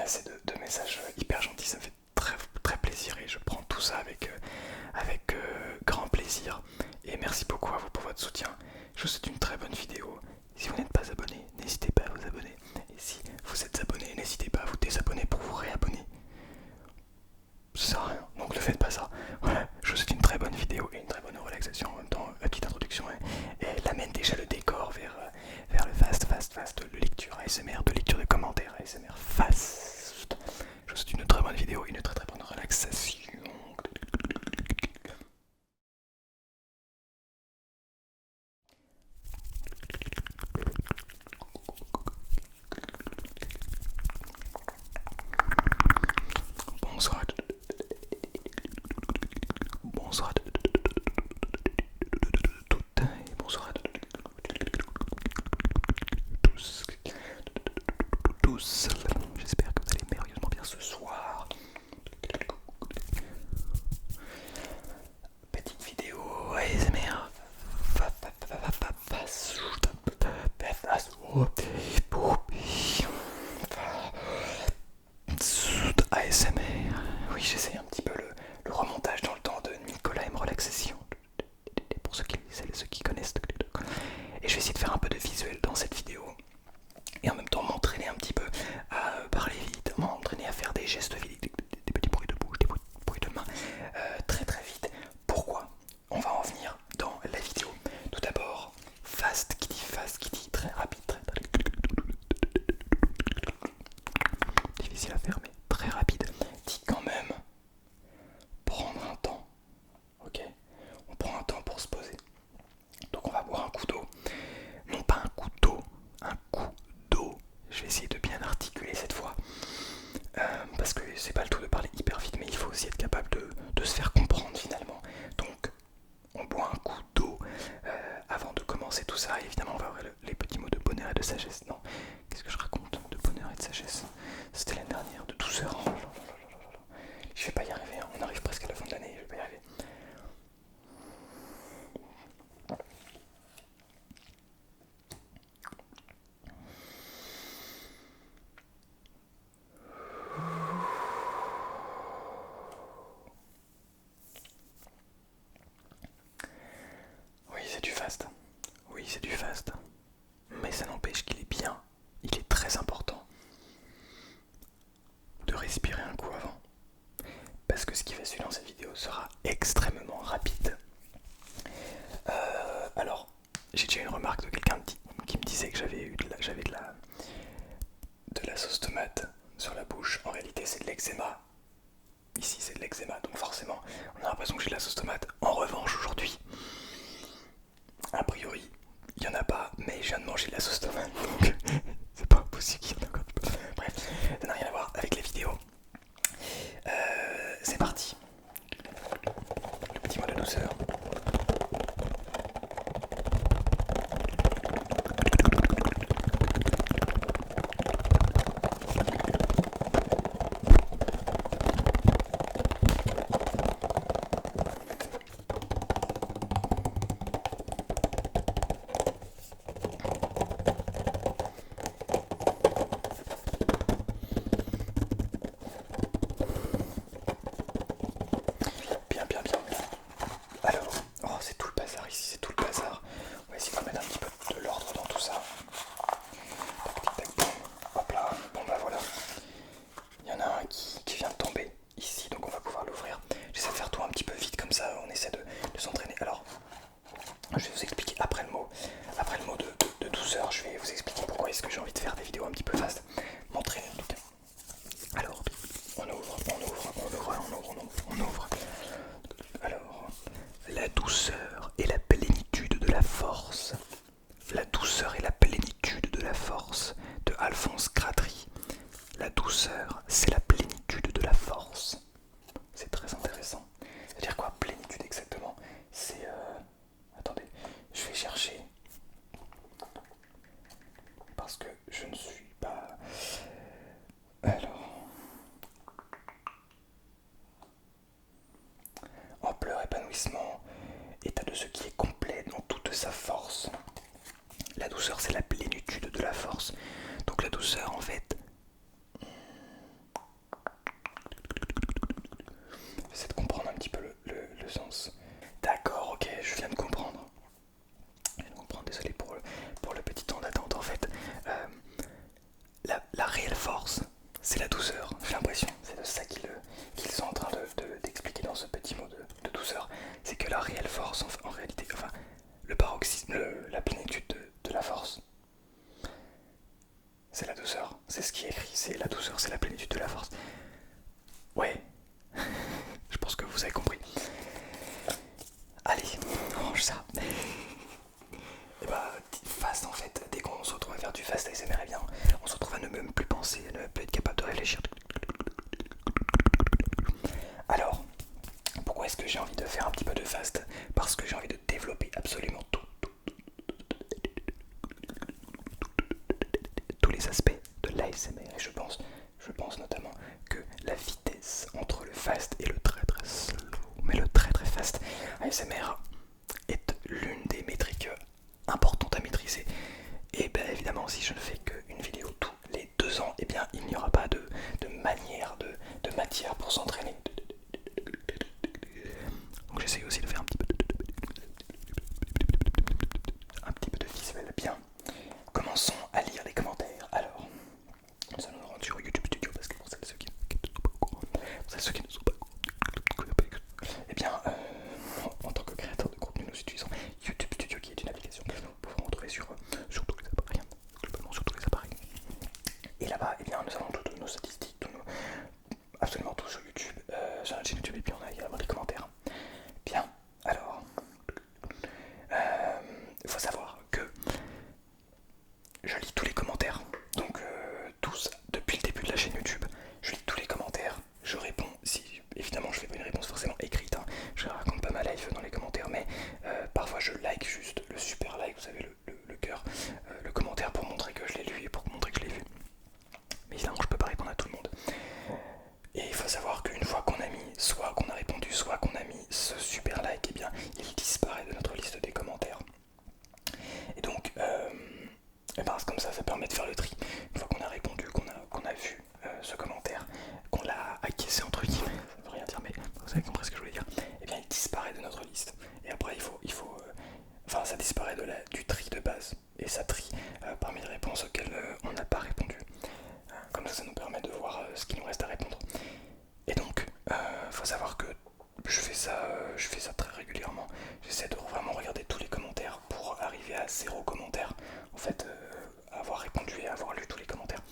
assez de messages hyper gentils, ça me fait très, très plaisir et je prends tout ça avec grand plaisir. Et merci beaucoup à vous pour votre soutien. Je vous souhaite une très bonne vidéo. Si vous n'êtes pas abonné, n'hésitez pas à vous abonner. Et si vous êtes abonné, n'hésitez pas à vous désabonner pour vous réabonner. Ça sert à rien, donc ne faites pas ça. Voilà, je vous souhaite une très bonne vidéo et une très bonne relaxation. En même temps, la petite introduction elle amène déjà le décor vers le fast de lecture ASMR, de lecture de commentaires ASMR fast. Je vous souhaite une très bonne vidéo et une très très bonne relaxation. Bonsoir. Bonsoir. Toutes et bonsoir à tous. J'espère que vous allez merveilleusement bien ce soir. Petite vidéo ASMR. ASMR. Oui, j'essaie un petit peu le remontage dans le temps de Nicolas M Relaxation. Pour ceux qui connaissent. Et je vais essayer de faire un peu de visuel dans cette vidéo. Et en même temps m'entraîner un petit peu à parler vite, m'entraîner à faire des gestes vite, des petits bruits de bouche, des bruits de main très très vite. Pourquoi? On va en venir dans la vidéo. Tout d'abord, fast qui dit très rapide, difficile à faire mais très rapide, dit quand même prendre un temps, ok? On prend un temps pour se poser. Donc on va boire un coup d'eau, non pas un coup d'eau, un coup d'eau. Je vais essayer de bien articuler cette fois, parce que c'est pas le tout de parler hyper vite, mais il faut aussi être capable de se faire comprendre finalement. Donc on boit un coup d'eau avant de commencer tout ça. Et évidemment on va ouvrir les petits mots de bonheur et de sagesse. Non, qu'est-ce que je raconte de bonheur et de sagesse? C'était l'année dernière, de douceur. Oh, je vais pas y arriver, hein. On arrive presque à la fin de l'année, je vais pas y arriver. Oui, c'est du fast. Oui, c'est du fast. Mais ça n'empêche qu'il est bien. Il est très important de respirer un coup avant. Parce que ce qui va suivre dans cette vidéo sera extrêmement rapide. Alors, j'ai déjà eu une remarque de quelqu'un qui me disait que j'avais de la sauce tomate sur la bouche. En réalité, c'est de l'eczéma. Ici, c'est de l'eczéma, donc forcément, on a l'impression que j'ai de la sauce tomate. En revanche, aujourd'hui, a priori, il n'y en a pas, mais je viens de manger de la sauce tomate, donc c'est pas impossible qu'il y en ait encore. Bref, ça n'a rien à voir avec les vidéos. C'est parti. Le petit mot de douceur. Bien, bien, bien. Alors, oh, c'est tout le bazar ici, c'est tout le bazar. On va essayer de mettre un petit peu de l'ordre dans tout ça. Tac, tac, tac, hop là. Bon bah voilà. Il y en a un qui vient de tomber ici, donc on va pouvoir l'ouvrir. J'essaie de faire tout un petit peu vite comme ça, on essaie de s'entraîner. Alors, je vais vous expliquer après le mot de douceur, je vais vous expliquer pourquoi est-ce que j'ai envie de faire des vidéos un petit peu fast. M'entraîner en tout cas. Alors, on ouvre. Alors, la douceur et la plénitude de la force. La douceur et la plénitude de la force de Alphonse Gratry. La douceur, c'est la plénitude de la force. C'est très intéressant. C'est-à-dire quoi, plénitude exactement? C'est... Attendez, je vais chercher. Parce que je ne suis pas... Alors... Ampleur, épanouissement, état de ce qui est complet dans toute sa force. La douceur, c'est la plénitude de la force. Donc la douceur, en fait, la vitesse entre le fast et le très très slow. Mais le très très fast ASMR est l'une des métriques importantes à maîtriser. Et bien évidemment, si je ne fais qu'une vidéo tous les 2 ans, et bien il n'y aura pas de manière, de matière pour s'entraîner. Donc j'essaye aussi de faire un petit peu de visuel. Bien, commençons à lire les commentaires. Alors, nous allons nous rendre sur YouTube Studio parce que pour celles et ceux qui ne sont pas au courant, eh bien, en tant que créateur de contenu, nous utilisons YouTube Studio qui est une application que nous pouvons retrouver sur tous les appareils, globalement sur tous les appareils. Et là-bas, eh bien, nous avons toutes nos statistiques, absolument tout sur YouTube, sur notre chaîne YouTube, et puis on a également des commentaires. Bien, alors, il faut savoir que je lis tous les commentaires, donc tous, depuis le début de la chaîne YouTube, je lis tous les commentaires, je réponds, si évidemment je fais pas une réponse forcément écrite, hein, je raconte pas ma life dans les commentaires, mais parfois je like juste le super like, vous savez, le cœur, le commentaire pour montrer que je l'ai lu et pour montrer que je l'ai vu. Mais évidemment je peux pas répondre à tout le monde. Et il faut savoir qu'une fois qu'on a mis, soit qu'on a répondu, soit qu'on a mis ce super like, et bien il disparaît de notre liste des commentaires. Et donc, et ben, comme ça permet de faire le tri. Une fois qu'on a répondu, qu'on a vu ce commentaire, qu'on l'a acquiescé entre guillemets, ça ne veut rien dire, mais vous avez compris ce que je voulais dire, et bien il disparaît de notre liste. Et après enfin ça disparaît du tri de base, et ça trie parmi les réponses auxquelles on n'a pas répondu. Comme ça nous permet de voir ce qu'il nous reste à répondre. Et donc, faut savoir que je fais ça très régulièrement. J'essaie de vraiment regarder tous les commentaires pour arriver à 0 commentaire. En fait, avoir répondu et avoir lu tous les commentaires.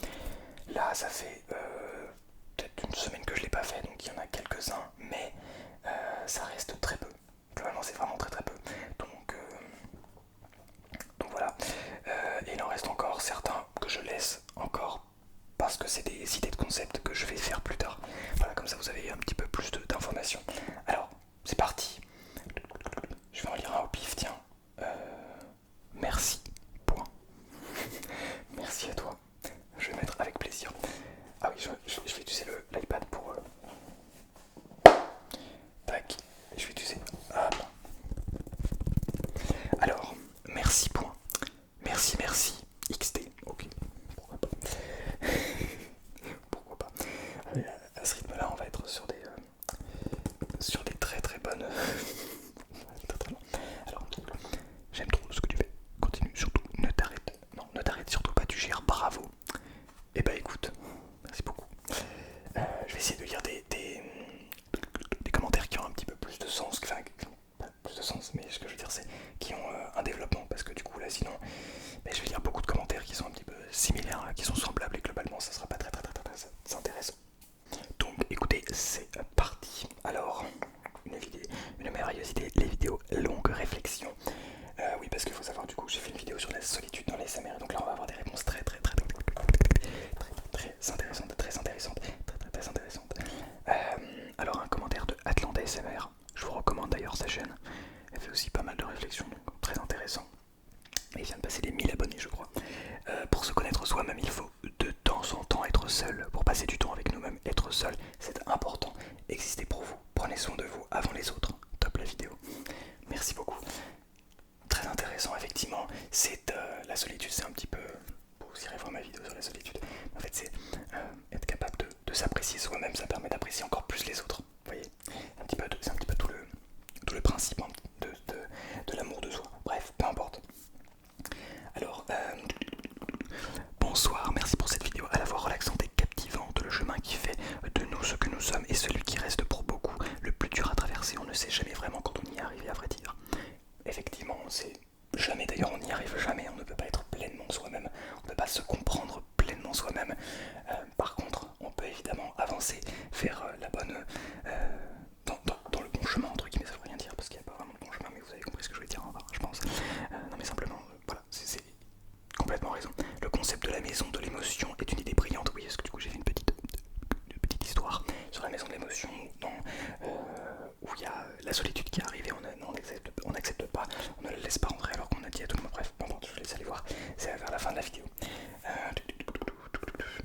Là, ça fait peut-être une semaine que je l'ai pas fait, donc il y en a quelques-uns, mais ça reste très peu. Globalement, c'est vraiment très très peu. Donc voilà. Et il en reste encore certains que je laisse encore parce que c'est des idées de concept que je vais faire plus tard. Voilà, comme ça vous avez un petit peu plus d'informations. Alors, c'est parti. Je vais en lire un au pif, tiens. Merci. Point. Merci à toi. Je vais mettre avec plaisir. Ah oui, je vais utiliser l'iPad pour... Tac. Je vais utiliser... Hop. Alors, merci. Point. Merci. XT. Ok. Pourquoi pas. Pourquoi pas. À ce rythme-là, on va être sur des très très bonnes... Alors, j'aime trop ce que tu fais. Continue, surtout, ne t'arrête surtout pas, tu gères, bravo. Et bah écoute, merci beaucoup. Je vais essayer de lire des commentaires qui ont un petit peu plus de sens, enfin, pas plus de sens, mais ce que je veux dire c'est qui ont un développement, parce que du coup là sinon, je vais lire beaucoup de commentaires qui sont un petit peu similaires, qui sont semblables, et globalement ça sera pas très intéressant. Donc écoutez, c'est parti. Alors, une merveilleuse idée, les vidéos longues réflexions. Oui, parce qu'il faut savoir, du coup, j'ai fait une vidéo sur la solitude dans les SMR, donc là on va avoir des réponses très intéressantes. Alors, un commentaire de Atlanta SMR, je vous recommande d'ailleurs sa chaîne, elle fait aussi pas mal de réflexions, donc très intéressant. Et il vient de passer les 1000 abonnés, je crois. Pour se connaître soi-même, il faut de temps en temps être seul. Pour passer du temps avec nous-mêmes, être seul, c'est important. Existez pour vous, prenez soin de vous avant les autres. Top la vidéo. Merci beaucoup. Très intéressant, effectivement. C'est la solitude, c'est un petit peu... Vous irez voir ma vidéo sur la solitude. En fait, c'est être capable de s'apprécier soi-même, ça permet d'apprécier encore plus les autres. Vous voyez, c'est un petit peu tout le principe hein, de l'amour de soi. Bref, peu importe. Alors, bonsoir, merci pour cette vidéo à la fois relaxante et captivante. Le chemin qui fait de nous ce que nous sommes est celui qui reste pour beaucoup le plus dur à traverser. On ne sait jamais vraiment quand on y est arrivé, à vrai dire. Effectivement, c'est jamais, d'ailleurs on n'y arrive jamais, on ne peut pas être pleinement soi-même, on ne peut pas se comprendre pleinement soi-même. Par contre, on peut évidemment avancer vers la bonne... dans le bon chemin, entre guillemets, ça veut rien dire, parce qu'il n'y a pas vraiment de bon chemin, mais vous avez compris ce que je voulais dire, je pense. Non mais simplement, voilà, c'est complètement raison. Le concept de la maison de l'émotion est une idée brillante, oui, parce que du coup j'ai fait une petite histoire sur la maison de l'émotion, où il y a la solitude qui est arrivée, on n'accepte pas, on ne la laisse pas rentrer alors qu'on a dit à tout le monde, bref, bon, je vous laisse aller voir, c'est vers la fin de la vidéo.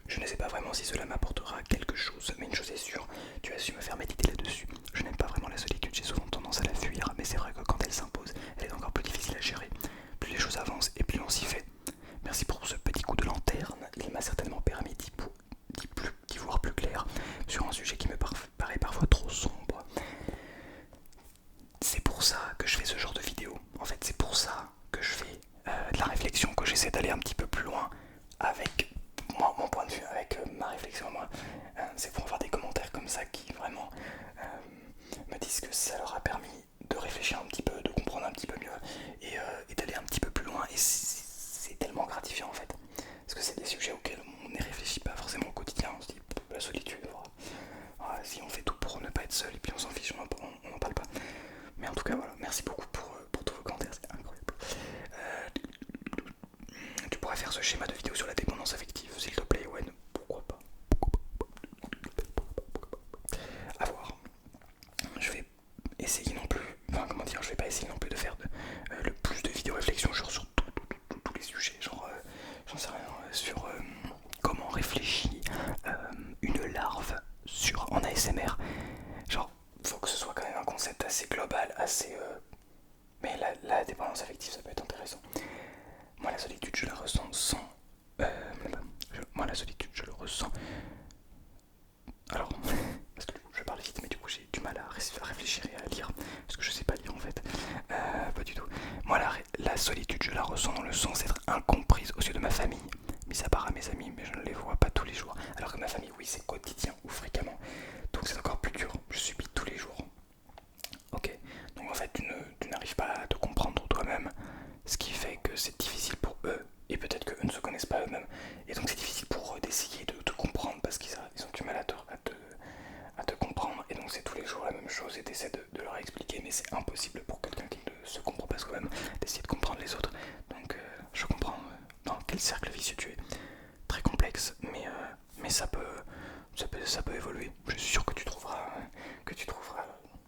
Je ne sais pas vraiment si cela m'apportera quelque chose, mais une chose est sûre, tu as su me faire méditer là-dessus. Je n'aime pas vraiment la solitude, j'ai souvent tendance à la fuir, mais c'est vrai que quand elle s'impose, elle est encore plus difficile à gérer. Plus les choses avancent et plus on s'y fait. Merci pour ce petit coup de lanterne, il m'a certainement permis d'y voir plus clair sur un sujet qui me paraît parfois trop sombre. C'est pour ça que je fais ce genre de vidéo. En fait, c'est pour ça que je fais de la réflexion, que j'essaie d'aller un petit peu plus loin avec moi, mon point de vue, avec ma réflexion à moi. C'est pour avoir des commentaires comme ça qui vraiment me disent que ça leur a permis de réfléchir un petit peu, de comprendre un petit peu mieux et d'aller un petit peu plus loin. Et c'est tellement gratifiant en fait. Parce que c'est des sujets auxquels on ne réfléchit pas forcément au quotidien. On se dit la solitude, voilà, si on fait tout pour ne pas être seul et puis on s'en fiche, on n'en parle pas. Mais en tout cas voilà, merci beaucoup pour tous vos commentaires, c'est incroyable. Tu pourrais faire ce schéma de vidéo sur la dépendance affective, s'il te plaît, Owen. Pourquoi pas. À voir. Je vais essayer non plus, enfin comment dire, je vais pas essayer non plus de faire le plus de vidéos réflexion genre sur tous les sujets, genre j'en sais rien, sur comment réfléchit une larve en ASMR. Genre, faut que ce soit quand même un concept assez global, assez mais la dépendance affective ça peut être intéressant. Moi la solitude je la ressens sans moi la solitude je le ressens. Alors parce que du coup je parle vite mais du coup j'ai du mal à réfléchir et à lire parce que je sais pas lire en fait. Pas du tout. Moi la solitude je la ressens dans le sens d'être incomprise aux yeux de ma famille. Mis à part à mes amis, mais je ne les vois pas tous les jours. Alors que ma famille, oui, c'est quotidien ou fréquemment. Donc c'est encore plus dur, je subis tous les jours. Ok, donc en fait tu n'arrives pas à te comprendre toi-même, ce qui fait que c'est difficile pour eux, et peut-être qu'eux ne se connaissent pas eux-mêmes, et donc c'est difficile pour eux d'essayer de te comprendre parce qu'ils ont du mal à te comprendre, et donc c'est tous les jours la même chose, et t'essaies de leur expliquer, mais c'est impossible pour quelqu'un qui ne se comprend pas soi-même d'essayer de comprendre les autres. Donc je comprends dans quel cercle vicieux tu es. Très complexe, mais ça peut évoluer. Je suis sûr que tu trouveras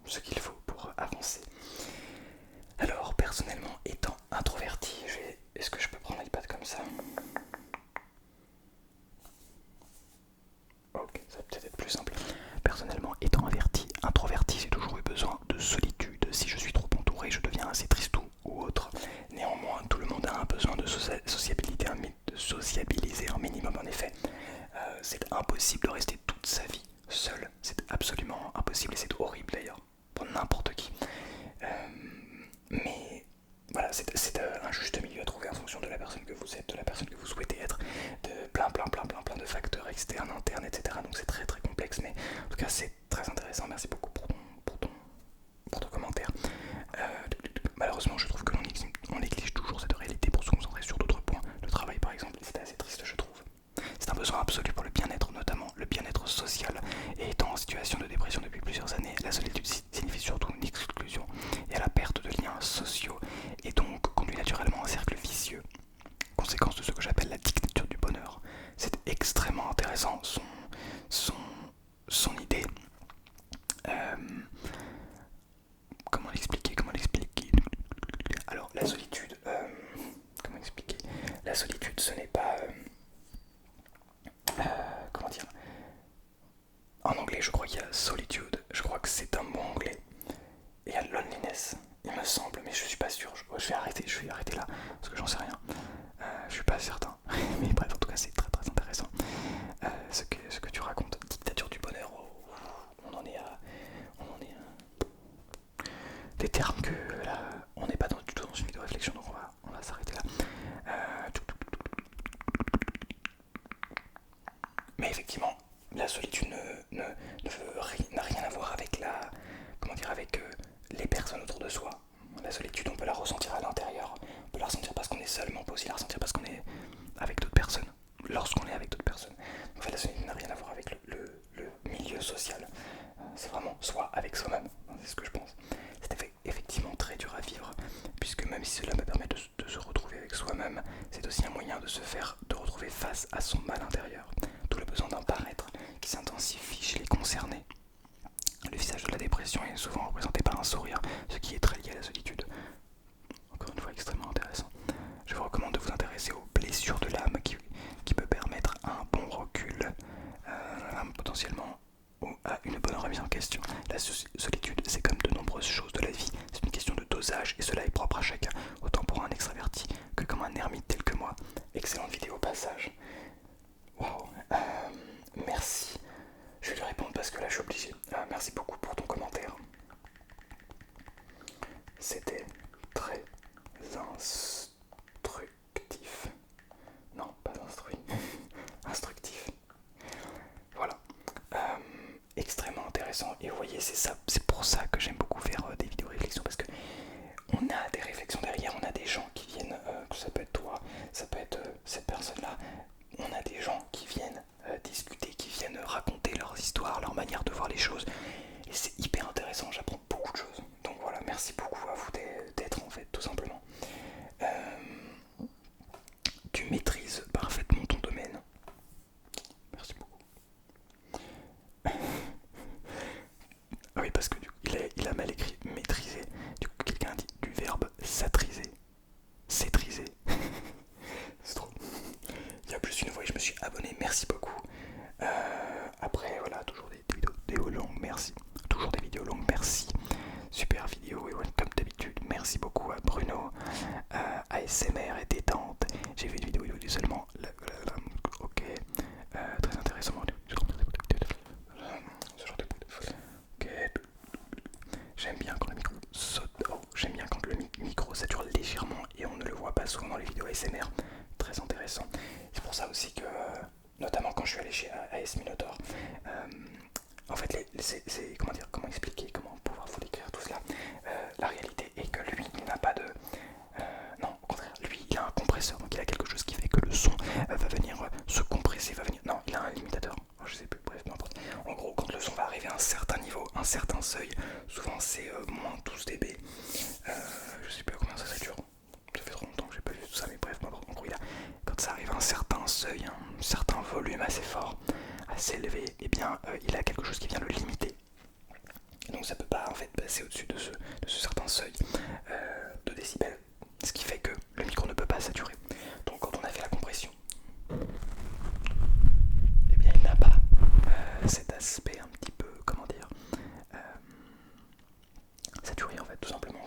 ce qu'il faut pour avancer. Alors, personnellement, étant introverti, est-ce que je peux prendre l'iPad comme ça? Ok, ça va peut-être être plus simple. Personnellement, étant introverti, j'ai toujours eu besoin de solitude. Si je suis trop entouré, je deviens assez triste ou autre. Néanmoins, tout le monde a un besoin de sociabiliser un minimum en effet. C'est impossible de rester toute sa vie seul. C'est absolument impossible et c'est horrible d'ailleurs pour n'importe qui. Mais voilà, c'est un juste milieu à trouver en fonction de la personne que vous êtes, de la personne que vous souhaitez être, de plein de facteurs externes, internes, etc. Donc c'est très complexe, mais en tout cas c'est très intéressant. Merci beaucoup pour ton commentaire. Malheureusement, je trouve que l'on néglige toujours cette réalité pour se concentrer sur d'autres points. Le travail, par exemple, c'est assez triste, je trouve. C'est un besoin absolu pour le bien-être, notamment le bien-être social. Et étant en situation de dépression depuis plusieurs années, la solitude signifie surtout une exclusion et à la perte de liens sociaux, et donc conduit naturellement à un cercle vicieux. Conséquence de ce que j'appelle la dictature du bonheur. C'est extrêmement intéressant son idée. Comment l'expliquer? Alors la solitude, comment expliquer? La solitude, ce n'est pas, comment dire? En anglais, je crois qu'il y a solitude. Je crois que c'est un mot anglais. Et il y a loneliness, il me semble, mais je suis pas sûr. Je vais arrêter là parce que j'en sais rien. Je suis pas certain. Mais bref, en tout cas, c'est très intéressant. Ce que tu racontes, dictature du bonheur. On en est à des termes que là, on n'est pas du tout dans une vidéo réflexion, donc on va s'arrêter là. Mais effectivement, la solitude n'a rien à voir avec les personnes autour de soi. La solitude, on peut la ressentir à l'intérieur, on peut la ressentir parce qu'on est seul, mais on peut aussi la ressentir parce qu'on est avec d'autres personnes, lorsqu'on est avec d'autres personnes. En fait, la solitude n'a rien à voir avec le milieu social. C'est vraiment soi avec soi-même, c'est ce que je pense. C'est effectivement très dur à vivre, puisque même si cela me permet de se retrouver avec soi-même, c'est aussi un moyen de retrouver face à son mal intérieur. Tout le besoin d'un paraître qui s'intensifie chez les concernés. Le visage de la dépression est souvent représenté par un sourire, ce qui est très lié à la solitude. Encore une fois, extrêmement intéressant. Je vous recommande de vous intéresser aux blessures de l'âme qui peut permettre un bon recul potentiellement à une bonne remise en question. La solitude, c'est comme de nombreuses choses de la vie, c'est une question de dosage et cela est propre à chacun, autant pour un extraverti que comme un ermite tel que moi. Excellente vidéo au passage. Waouh, merci. Je vais lui répondre parce que là je suis obligé. Merci beaucoup pour ton commentaire. C'était très instructif. Non, pas instruit. Instructif. Voilà. Extrêmement intéressant. Et vous voyez, c'est pour ça que j'aime beaucoup faire des vidéos réflexions parce que on a des réflexions derrière, on a des gens qui viennent, ça peut être toi, ça peut être cette personne-là. On a des gens qui viennent discuter, qui viennent raconter leurs histoires, leur manière de voir les choses. Et c'est hyper intéressant, j'apprends beaucoup de choses. Donc voilà, merci beaucoup à vous d'être en fait, tout simplement. Tu maîtrises parfaitement ton domaine. Merci beaucoup. Ah oui, parce que du coup, il a mal écrit maîtriser. Du coup, quelqu'un a dit du verbe s'attriser. S'étriser. C'est trop. Il y a plus d'une fois et je me suis abonné, merci beaucoup. Après, voilà, toujours des vidéos longues, merci. Toujours des vidéos longues, merci. Super vidéo, et ouais, comme d'habitude, merci beaucoup à Bruno. ASMR et détente. J'ai vu une vidéo, il dit seulement. Ok, très intéressant. Ce genre de ok. J'aime bien quand le micro saute. Oh, j'aime bien quand le micro sature légèrement et on ne le voit pas souvent dans les vidéos ASMR. Très intéressant. C'est pour ça aussi que, notamment quand je suis allé chez AS Minotaur, en fait, c'est comment expliquer, comment pouvoir vous décrire tout cela. La réalité est que lui, il n'a pas de. Non, au contraire, lui, il a un compresseur, donc il a quelque chose qui fait que le son va venir se compresser, va venir. Non, il a un limitateur. Je sais plus, bref, n'importe. En gros, quand le son va arriver à un certain niveau, un certain seuil, souvent c'est moins 12 dB. Je sais plus à combien ça dure. Ça fait trop longtemps que j'ai pas vu tout ça, mais bref, n'importe. En gros, quand ça arrive à un certain seuil, un certain volume assez fort, assez élevé, et bien il a quelque chose qui vient le limiter. Et donc ça peut pas en fait passer au-dessus de ce certain seuil de décibels, ce qui fait que le micro ne peut pas saturer. Donc quand on a fait la compression, eh bien il n'a pas cet aspect un petit peu, comment dire, saturé en fait, tout simplement.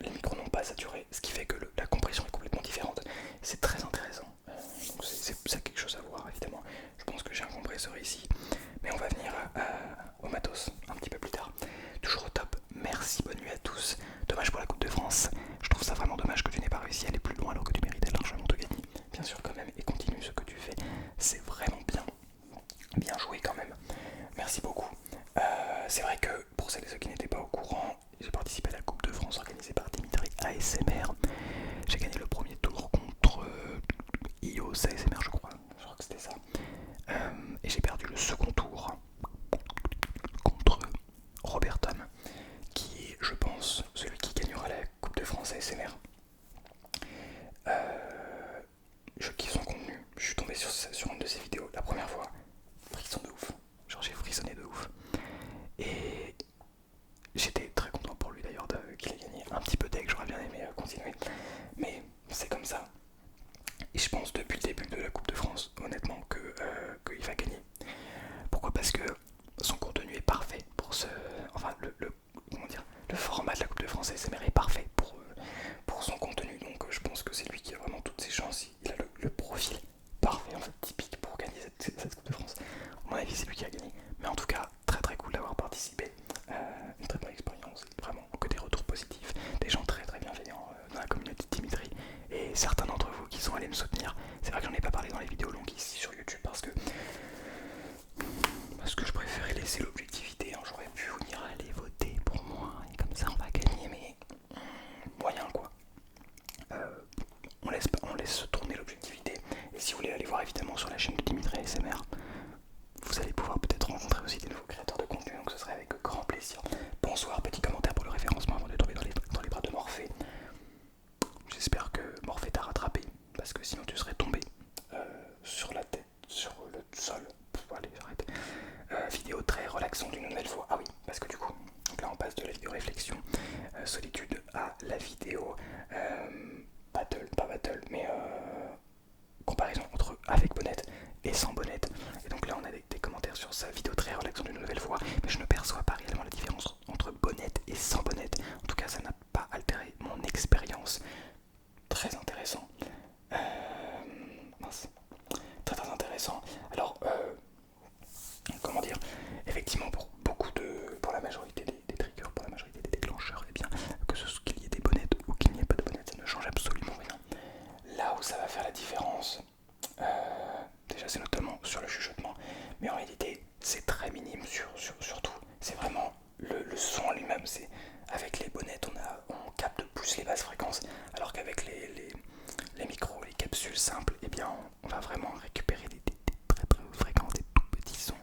Les micros n'ont pas saturé, ce qui fait que la compression est complètement différente. C'est très intéressant. Donc c'est quelque chose à voir évidemment. Je pense que j'ai un compresseur ici, mais on va venir au matos un petit peu plus tard. Toujours au top. Merci, bonne nuit à tous. Dommage pour la Coupe de France. Je trouve ça vraiment dommage que tu n'aies pas réussi à aller plus loin alors que tu méritais largement de gagner. Bien sûr quand même, et continue ce que tu fais. C'est vraiment bien. Bien joué quand même. Merci beaucoup. C'est vrai que pour celles et ceux qui n'étaient pas au courant, j'ai participé à la Coupe de France organisée par Dimitri ASMR. J'ai gagné le premier tour contre IOS ASMR, je crois que c'était ça. Et j'ai perdu le second tour contre Robert Tom, qui est, je pense, celui qui gagnera la Coupe de France ASMR. Je kiffe son contenu. Je suis tombé sur une de ses vidéos la première fois. Frisson de ouf. Genre j'ai frissonné de ouf. Et j'étais très content pour lui d'ailleurs qu'il ait gagné. Un petit peu deg, j'aurais bien aimé continuer. Mais c'est comme ça. Et je pense depuis le début de la Coupe de France, honnêtement, qu'il va gagner. Pourquoi? Parce que son contenu est parfait pour ce. Enfin, le format de la Coupe de France ASMR est parfait pour son contenu. Donc je pense que c'est lui qui a vraiment toutes ses chances. Il a le profil parfait, en fait, typique pour gagner cette Coupe de France. À mon avis, c'est lui qui a gagné. Mais en tout cas, très très cool d'avoir participé. Une très bonne expérience. Vraiment que des retours positifs. Des gens très très bienveillants dans la communauté de Dimitri. Et certains d'entre vous qui sont allés me soutenir. C'est vrai que j'en ai pas parlé dans les vidéos longues ici sur YouTube parce que je préférais laisser l'objectivité. Hein. J'aurais pu vous dire allez voter pour moi et comme ça on va gagner, mais moyen quoi. On laisse tourner l'objectivité. Et si vous voulez aller voir évidemment sur la chaîne de Dimitri ASMR, vous allez pouvoir peut-être rencontrer aussi des nouveaux créateurs de contenu, donc ce serait avec grand plaisir. Bonsoir, petit commentaire pour le référencement avant de tomber dans les bras de Morphée. J'espère que Morphée t'a rattrapé, parce que sinon tu serais tombé sur la tête, sur le sol. Allez, j'arrête. Vidéo très relaxante d'une nouvelle fois. Ah oui, parce que du coup, donc là on passe de la vidéo réflexion, solitude, à la vidéo pas battle, mais comparaison entre avec bonnette et sans bonnette. Et donc là on a sur sa vidéo très relaxante d'une nouvelle fois, mais je ne perçois pas réellement la différence entre bonnette et sans bonnette. En tout cas, ça n'a pas altéré mon expérience. Très intéressant. Mince. Très très intéressant. Alors, comment dire, effectivement pour la majorité des triggers, pour la majorité des déclencheurs, eh bien, qu'il y ait des bonnettes ou qu'il n'y ait pas de bonnettes, ça ne change absolument rien. Là où ça va faire la différence, déjà c'est notamment sur le chuchotement, mais en réalité c'est très minime sur tout. C'est vraiment le son en lui-même. Avec les bonnettes on capte plus les basses fréquences, alors qu'avec les micros, les capsules simples, eh bien on va vraiment récupérer des très très hautes fréquences, des tout petits sons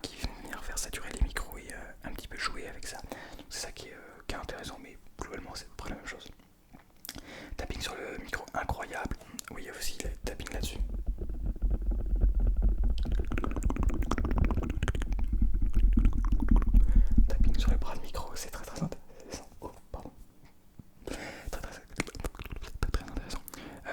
qui vont venir faire saturer les micros et un petit peu jouer avec ça. Donc c'est ça qui est intéressant, mais globalement c'est à peu près la même chose. Tapping sur le micro, incroyable. Oui, il y a aussi le tapping là-dessus. Tapping sur le bras de micro, c'est très très intéressant. Oh, pardon. Très intéressant.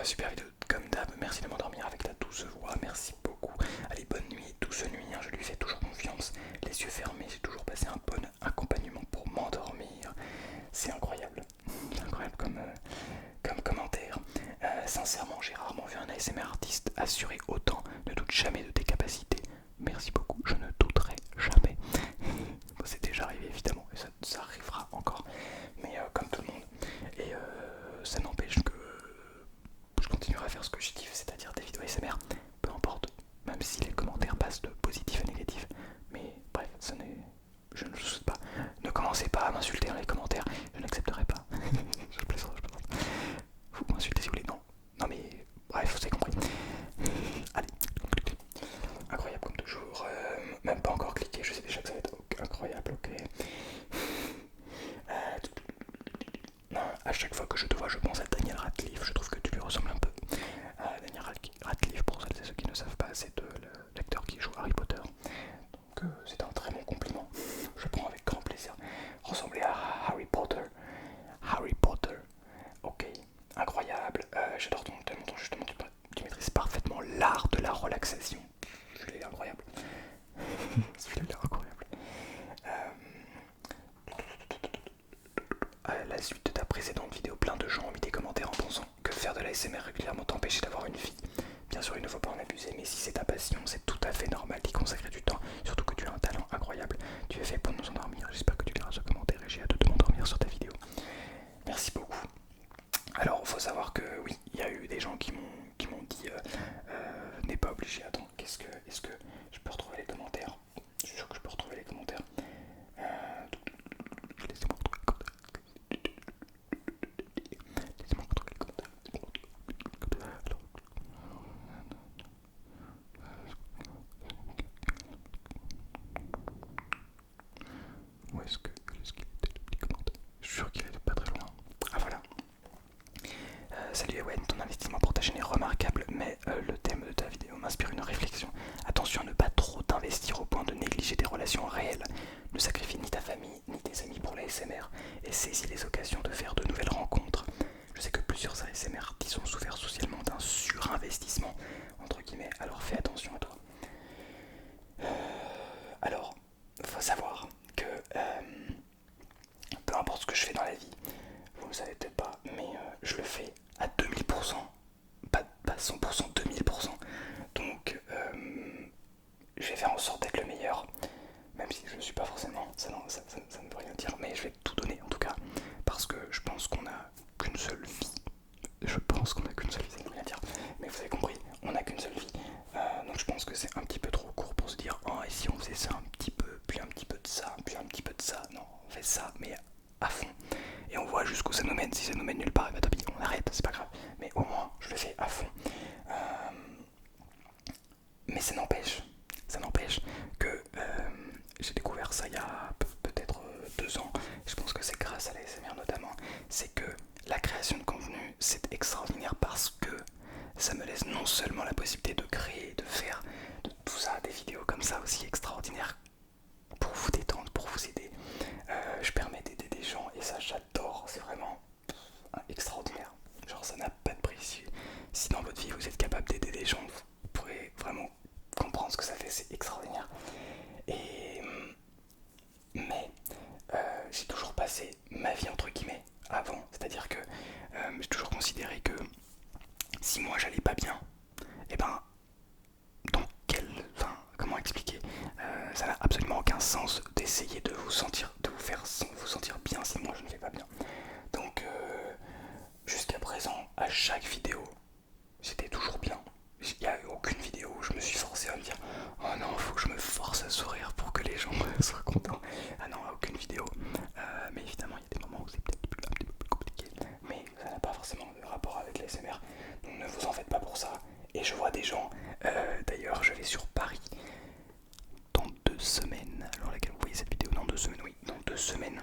Super vidéo comme d'hab, merci de m'endormir avec ta douce voix, merci beaucoup. Allez, bonne nuit, douce nuit, hein, je lui fais toujours confiance. Les yeux fermés, j'ai toujours passé un bon accompagnement pour m'endormir. C'est incroyable comme commentaire. Sincèrement, j'ai rarement vu un ASMR artiste assurer autant. Ne doute jamais de tes capacités. Merci beaucoup, je ne douterai jamais. Bon, c'est déjà arrivé évidemment, et ça arrivera encore, mais comme tout le monde. Et ça n'empêche que je continuerai à faire ce que je kiffe, c'est-à-dire des vidéos ASMR, peu importe, même si les commentaires passent de positifs à négatifs. Mais bref, je ne le souhaite pas. Ne commencez pas à m'insulter dans les commentaires, je n'accepterai pas. je plaisante. Vous m'insultez si vous voulez, non mais bref, vous avez compris. Allez, incroyable comme toujours. Même pas encore cliqué, je sais déjà que ça va être incroyable, ok. À chaque fois que je te vois, je pense à Daniel Radcliffe. Je trouve que tu lui ressembles un peu. Daniel Radcliffe, pour celles et ceux qui ne savent pas, c'est l'acteur qui joue Harry Potter. Donc c'est un très bon compliment. Je prends avec grand plaisir. Ressembler à Harry Potter. Harry Potter. Ok, incroyable. J'adore ton justement, tu maîtrises parfaitement l'art de la relaxation. Celui-là il est incroyable. Celui-là il est incroyable. À la suite de ta précédente vidéo, plein de gens ont mis des commentaires en pensant que faire de la SMR régulièrement t'empêchait d'avoir une vie. Bien sûr, il ne faut pas en abuser, mais si c'est ta passion, c'est tout à fait normal d'y consacrer du temps, surtout que tu as un talent incroyable. Tu es fait pour nous endormir. J'espère que tu liras ce commentaire et j'ai hâte de m'endormir sur ta vidéo. Merci beaucoup. Alors, faut savoir que oui, il y a eu des gens qui m'ont dit n'est pas obligé. Attends, est-ce que je peux retrouver les commentaires? Je suis sûr que je peux retrouver les commentaires. Laissez-moi retrouver les commentaires. Laissez-moi retrouver les commentaires. Où est-ce qu'il était le petit commentaire? Je suis sûr qu'il était pas très loin. Ah voilà. Salut Ewen, ton investissement pour ta chaîne est remarquable, mais le thème de ta vidéo m'inspire une réflexion. Attention à ne pas trop t'investir au point de négliger tes relations réelles. Ne sacrifie ni ta famille ni tes amis pour la SMR et saisis les occasions de faire de nouvelles rencontres. Je sais que plusieurs ASMR artistes ont souffert socialement d'un surinvestissement, entre guillemets, alors fais attention à toi. Alors, faut savoir que peu importe ce que je fais dans la vie, vous ne le savez peut-être pas, mais je le fais à 2000%, pas 100%, 2000%. Donc je vais faire en sorte d'être le meilleur, même si je ne suis pas forcément, ça ne veut rien dire, mais je vais tout donner en tout cas, parce que je pense qu'on n'a qu'une seule vie. Je pense qu'on n'a qu'une seule vie, ça ne veut rien dire, mais vous avez compris, on n'a qu'une seule vie. Donc je pense que c'est un petit peu trop court pour se dire, oh et si on faisait ça un petit peu, puis un petit peu de ça, puis un petit peu de ça. Non, on fait ça, mais à fond. Et on voit jusqu'où ça nous mène. Si ça nous mène nulle part, bah tant pis, on arrête, c'est pas grave. Mais au moins, je le fais à fond. Mais ça n'empêche que j'ai découvert ça il y a peut-être 2 ans. Je pense que c'est grâce à la SMR notamment. C'est que la création de contenu, c'est extraordinaire parce que ça me laisse non seulement la possibilité de créer, de faire de tout ça, des vidéos comme ça aussi extraordinaires pour vous détendre, pour vous aider. Je permets d'aider des gens et ça j'adore, c'est vraiment extraordinaire. Genre ça n'a pas de prix. Si dans votre vie vous êtes capable d'aider des gens, vous pourrez vraiment comprendre ce que ça fait, c'est extraordinaire. considéré que si moi j'allais pas bien, et ben dans quel, enfin comment expliquer, ça n'a absolument aucun sens d'essayer de vous sentir, de vous faire vous sentir bien si moi je ne vais pas bien. Donc jusqu'à présent, à chaque vidéo, j'étais toujours bien. Il n'y a aucune vidéo où je me suis forcé à me dire oh non, faut que je me force à sourire pour que les gens soient contents. Ah non, aucune vidéo. Mais évidemment, il y a des moments où c'est peut-être un petit peu plus compliqué. Mais ça n'a pas forcément de rapport avec l'ASMR. Donc ne vous en faites pas pour ça. Et je vois des gens, d'ailleurs, je vais sur Paris dans 2 semaines. Alors, laquelle vous voyez cette vidéo dans 2 semaines? Oui, dans 2 semaines.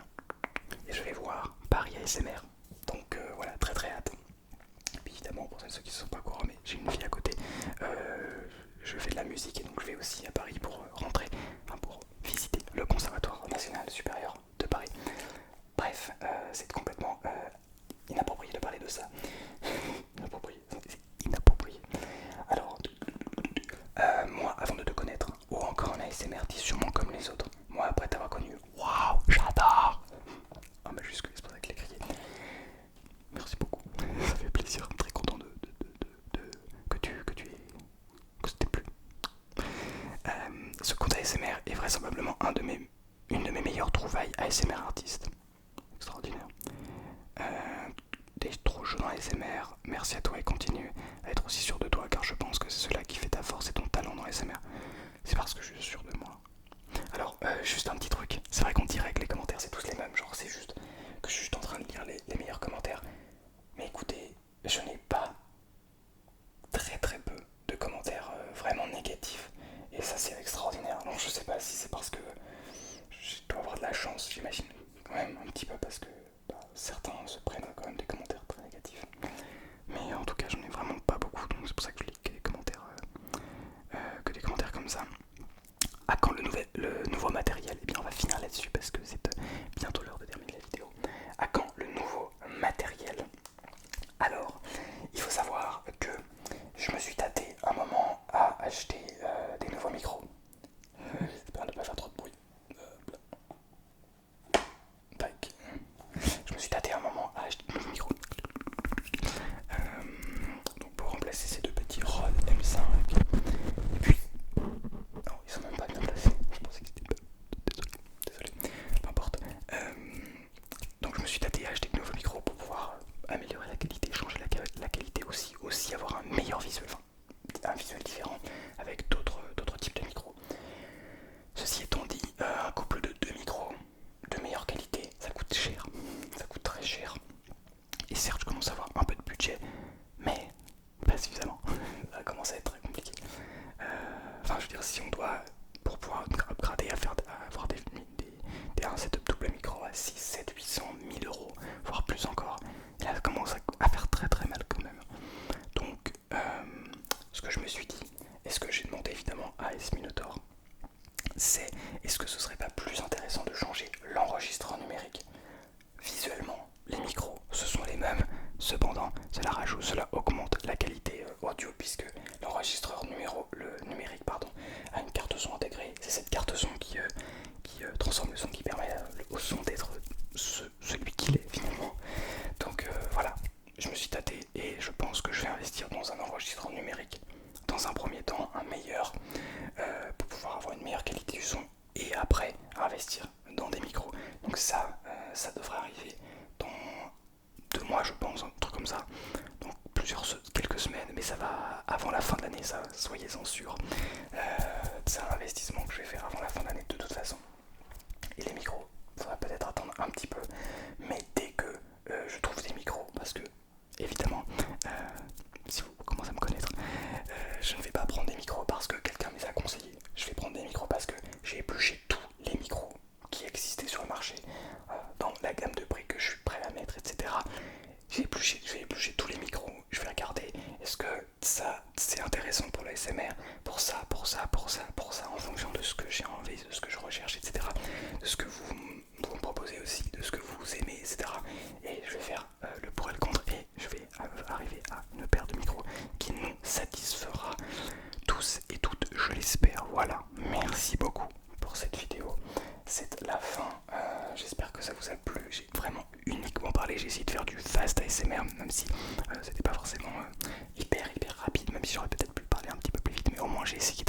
Et je vais voir Paris ASMR. Donc voilà, très très hâte. Et puis évidemment, pour ceux qui ne sont pas au courant, mais j'ai une vie à côté. Je fais de la musique et donc je vais aussi à Paris pour rentrer, enfin pour visiter le Conservatoire National Supérieur de Paris. Bref, c'est complètement inapproprié de parler de ça. Inapproprié, c'est inapproprié. Alors, moi, avant de te connaître, ou encore en ASMR, dis sûrement comme les autres. Moi, après t'avoir connu, waouh, j'adore. En majuscule, c'est pour ça que je l'ai crié. Merci beaucoup, ça fait plaisir, très content que c'était plus. Ce compte ASMR est vraisemblablement une de mes meilleures trouvailles ASMR artistes. Extraordinaire. T'es trop chaud dans ASMR, merci à toi et continue à être aussi sûr de toi car je pense que c'est cela qui fait ta force et ton talent dans ASMR. C'est parce que je suis sûr de moi. Alors, juste un petit truc, c'est vrai qu'on dirait que les commentaires c'est tous les mêmes, genre c'est juste que je suis juste en train de lire les meilleurs commentaires. Mais écoutez, je n'ai pas très peu de commentaires vraiment négatifs. Et ça c'est extraordinaire. Donc je sais pas si c'est parce que je dois avoir de la chance, j'imagine quand même un petit peu parce que certains se prennent quand même des commentaires très négatifs. Mais en tout cas j'en ai vraiment pas beaucoup, donc c'est pour ça que je lis que des commentaires comme ça. Ah, quand le nouveau matériel? Eh bien on va finir là-dessus parce que c'est bientôt l'heure de terminer la vidéo. À quand le nouveau matériel? Alors, il faut savoir que je me suis tâté un moment à acheter des nouveaux micros. J'espère ne pas faire trop de bruit. Tac. Je me suis tâté un moment à acheter de nouveaux micros. Donc pour remplacer ces deux petits Rode M5. Et puis, non, ils sont même pas bien placés. Je pensais qu'ils étaient pas. Désolé. Peu importe. Donc je me suis tâté à acheter de nouveaux micros pour pouvoir améliorer la qualité, changer la qualité aussi avoir un meilleur visuel, enfin un visuel différent avec d'autres types de micros. Ceci étant dit, un couple de deux micros de meilleure qualité, ça coûte cher, ça coûte très cher. Et certes, je commence à avoir un peu de budget, mais pas suffisamment. Ça commence à être très compliqué. Enfin, je veux dire, si on doit, pour pouvoir upgrader, avoir un setup double micro à 6, 7, 800, 1000 euros, voire plus encore, et là ça commence à faire très mal quand même. Donc, ce que je me suis dit, et ce que j'ai demandé évidemment à S Minotaur, c'est est-ce que ce serait pas plus intéressant de changer l'enregistreur numérique? Visuellement, les micros, ce sont les mêmes, cependant, cela augmente la qualité audio puisque l'enregistreur numérique a une carte son intégrée. C'est cette carte son qui transforme le son, qui permet au son d'être celui qu'il est finalement. Donc voilà, je me suis tâté et je pense que je vais investir dans un enregistreur numérique. Dans un premier temps, un meilleur, pour pouvoir avoir une meilleure qualité du son et après investir dans des micros. Donc ça devrait arriver dans 2 mois je pense, un truc comme ça. Donc quelques semaines, mais ça va avant la fin de l'année, ça, soyez-en sûrs. C'est un investissement que je vais faire avant la fin de l'année de toute façon. Et les micros, ça va peut-être attendre un petit peu, mais dès que je trouve des micros, parce que évidemment, si vous commencez à me connaître, je ne vais pas prendre des micros parce que quelqu'un me les a conseillés. Je vais prendre des micros parce que j'ai épluché tous les micros qui existaient sur le marché, dans la gamme de prix que je suis prêt à mettre, etc. Je vais éplucher tous les micros, je vais regarder est-ce que ça c'est intéressant pour l'ASMR, pour ça, en fonction de ce que j'ai envie, de ce que je recherche, etc. De ce que vous me proposez aussi, de ce que vous aimez, etc. Et je vais faire le pour et le contre et je vais arriver à une paire de micros qui nous satisfera tous et toutes, je l'espère. Voilà, merci beaucoup pour cette vidéo. C'est la fin, j'espère que ça vous a plu. J'ai vraiment uniquement parlé, j'ai essayé de faire du fast ASMR, même si c'était pas forcément hyper rapide, même si j'aurais peut-être pu parler un petit peu plus vite, mais au moins j'ai essayé